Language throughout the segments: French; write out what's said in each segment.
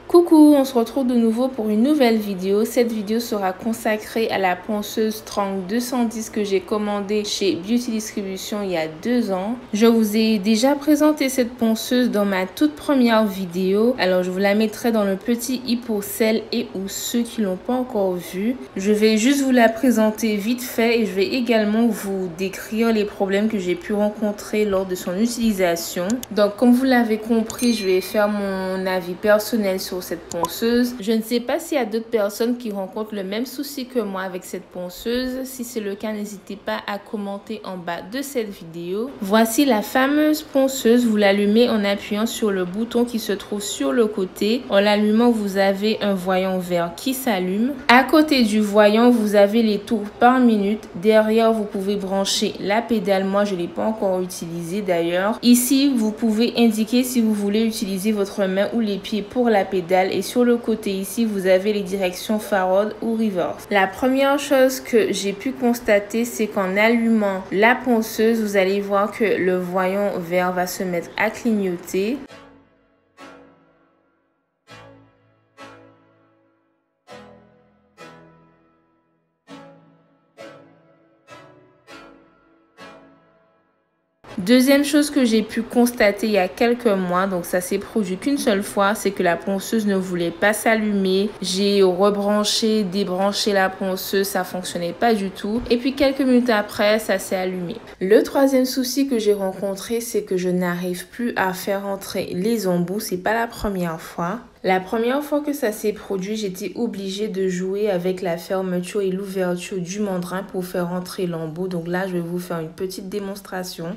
Coucou, on se retrouve de nouveau pour une nouvelle vidéo. Cette vidéo sera consacrée à la ponceuse Strong 210 que j'ai commandée chez Beauty Distribution il y a 2 ans. Je vous ai déjà présenté cette ponceuse dans ma toute première vidéo. Alors je vous la mettrai dans le petit i pour celles et ou ceux qui l'ont pas encore vue. Je vais juste vous la présenter vite fait et je vais également vous décrire les problèmes que j'ai pu rencontrer lors de son utilisation. Donc comme vous l'avez compris, je vais faire mon avis personnel sur cette ponceuse. Je ne sais pas s'il y a d'autres personnes qui rencontrent le même souci que moi avec cette ponceuse. Si c'est le cas, n'hésitez pas à commenter en bas de cette vidéo. Voici la fameuse ponceuse. Vous l'allumez en appuyant sur le bouton qui se trouve sur le côté. En l'allumant, vous avez un voyant vert qui s'allume. À côté du voyant, vous avez les tours par minute. Derrière, vous pouvez brancher la pédale. Moi, je ne l'ai pas encore utilisée d'ailleurs. Ici, vous pouvez indiquer si vous voulez utiliser votre main ou les pieds pour la pédale. Et sur le côté ici, vous avez les directions forward ou reverse. La première chose que j'ai pu constater, c'est qu'en allumant la ponceuse, vous allez voir que le voyant vert va se mettre à clignoter. Deuxième chose que j'ai pu constater il y a quelques mois, donc ça s'est produit qu'une seule fois, c'est que la ponceuse ne voulait pas s'allumer. J'ai rebranché, débranché la ponceuse, ça fonctionnait pas du tout. Et puis quelques minutes après, ça s'est allumé. Le troisième souci que j'ai rencontré, c'est que je n'arrive plus à faire entrer les embouts. C'est pas la première fois. La première fois que ça s'est produit, j'étais obligée de jouer avec la fermeture et l'ouverture du mandrin pour faire entrer l'embout. Donc là, je vais vous faire une petite démonstration.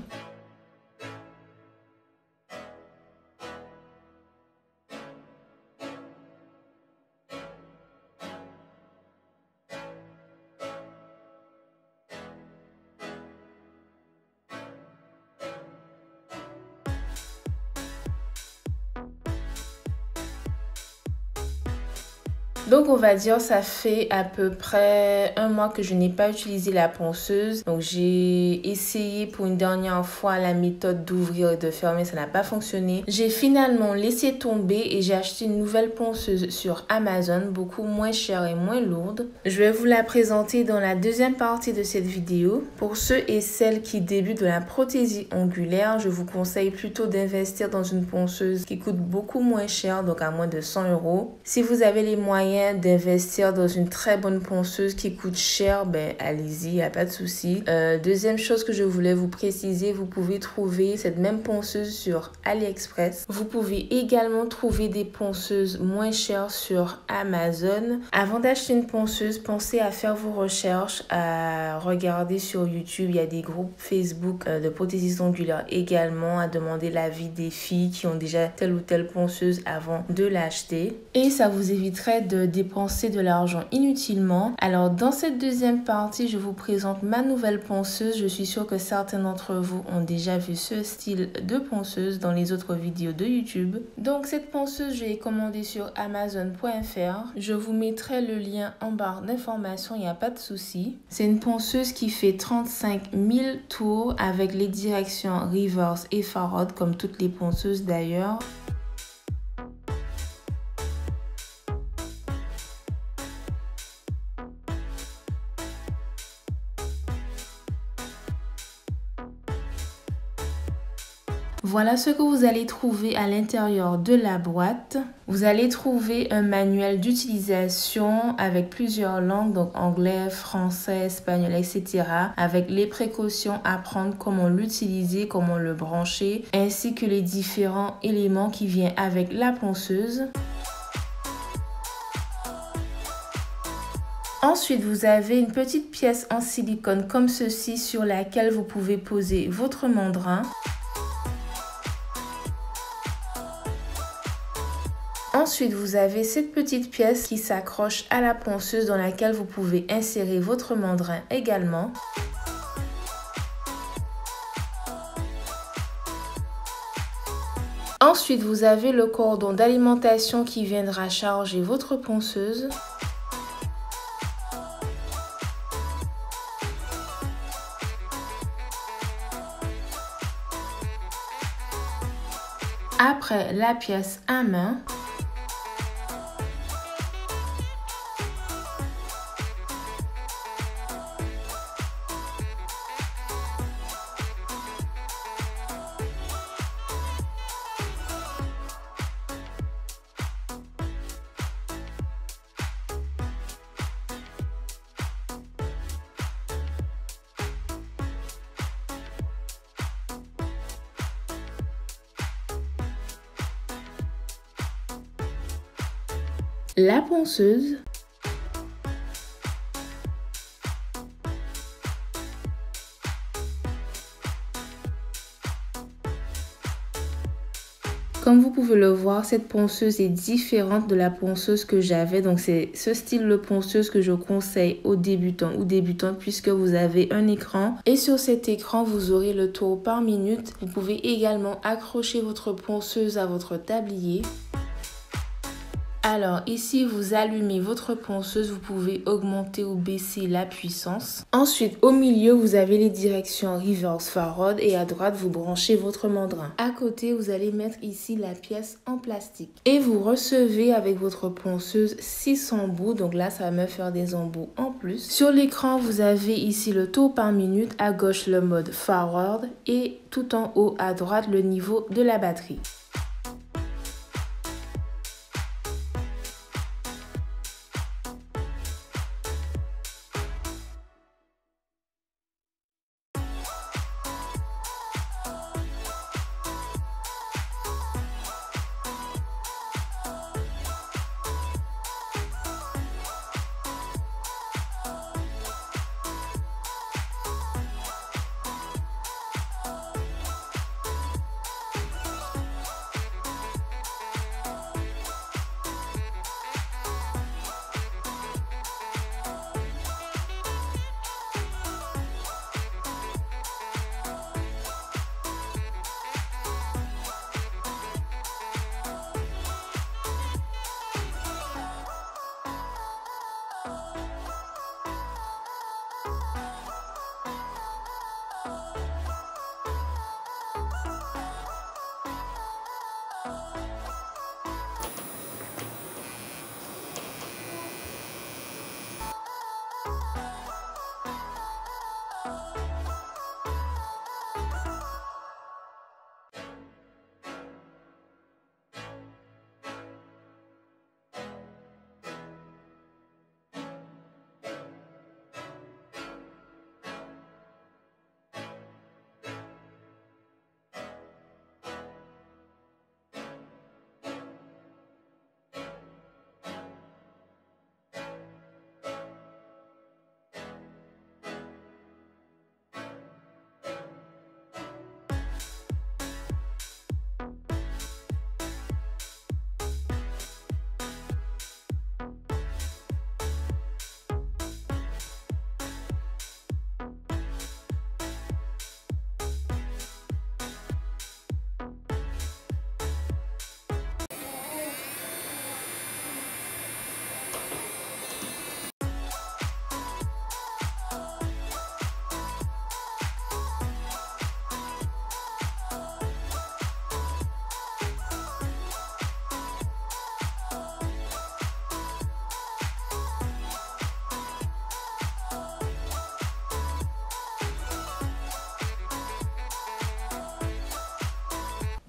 Donc on va dire ça fait à peu près 1 mois que je n'ai pas utilisé la ponceuse. Donc j'ai essayé pour une dernière fois la méthode d'ouvrir et de fermer, ça n'a pas fonctionné. J'ai finalement laissé tomber et j'ai acheté une nouvelle ponceuse sur Amazon, beaucoup moins chère et moins lourde. Je vais vous la présenter dans la deuxième partie de cette vidéo. Pour ceux et celles qui débutent de la prothésie ongulaire, je vous conseille plutôt d'investir dans une ponceuse qui coûte beaucoup moins cher, donc à moins de 100 €. Si vous avez les moyens d'investir dans une très bonne ponceuse qui coûte cher, ben allez-y, il n'y a pas de souci. Deuxième chose que je voulais vous préciser, vous pouvez trouver cette même ponceuse sur AliExpress. Vous pouvez également trouver des ponceuses moins chères sur Amazon. Avant d'acheter une ponceuse, pensez à faire vos recherches, à regarder sur YouTube. Il y a des groupes Facebook de prothésistes ongulaires également, à demander l'avis des filles qui ont déjà telle ou telle ponceuse avant de l'acheter. Et ça vous éviterait de dépenser de l'argent inutilement. Alors dans cette deuxième partie, je vous présente ma nouvelle ponceuse. Je suis sûre que certains d'entre vous ont déjà vu ce style de ponceuse dans les autres vidéos de YouTube. Donc cette ponceuse, je l'ai commandée sur Amazon.fr. Je vous mettrai le lien en barre d'informations, il n'y a pas de souci. C'est une ponceuse qui fait 35 000 tours avec les directions reverse et forward comme toutes les ponceuses d'ailleurs. Voilà ce que vous allez trouver à l'intérieur de la boîte. Vous allez trouver un manuel d'utilisation avec plusieurs langues, donc anglais, français, espagnol, etc. Avec les précautions à prendre, comment l'utiliser, comment le brancher, ainsi que les différents éléments qui viennent avec la ponceuse. Ensuite, vous avez une petite pièce en silicone comme ceci sur laquelle vous pouvez poser votre mandrin. Ensuite, vous avez cette petite pièce qui s'accroche à la ponceuse dans laquelle vous pouvez insérer votre mandrin également. Ensuite, vous avez le cordon d'alimentation qui viendra charger votre ponceuse. Après la pièce à main, la ponceuse, comme vous pouvez le voir, cette ponceuse est différente de la ponceuse que j'avais. Donc, c'est ce style de ponceuse que je conseille aux débutants ou débutantes puisque vous avez un écran. Et sur cet écran, vous aurez le tour par minute. Vous pouvez également accrocher votre ponceuse à votre tablier. Alors ici, vous allumez votre ponceuse, vous pouvez augmenter ou baisser la puissance. Ensuite, au milieu, vous avez les directions reverse, forward et à droite, vous branchez votre mandrin. À côté, vous allez mettre ici la pièce en plastique. Et vous recevez avec votre ponceuse 6 embouts, donc là, ça va me faire des embouts en plus. Sur l'écran, vous avez ici le tour par minute, à gauche le mode forward et tout en haut à droite le niveau de la batterie.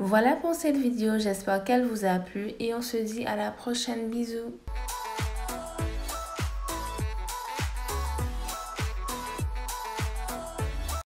Voilà pour cette vidéo, j'espère qu'elle vous a plu et on se dit à la prochaine, bisous.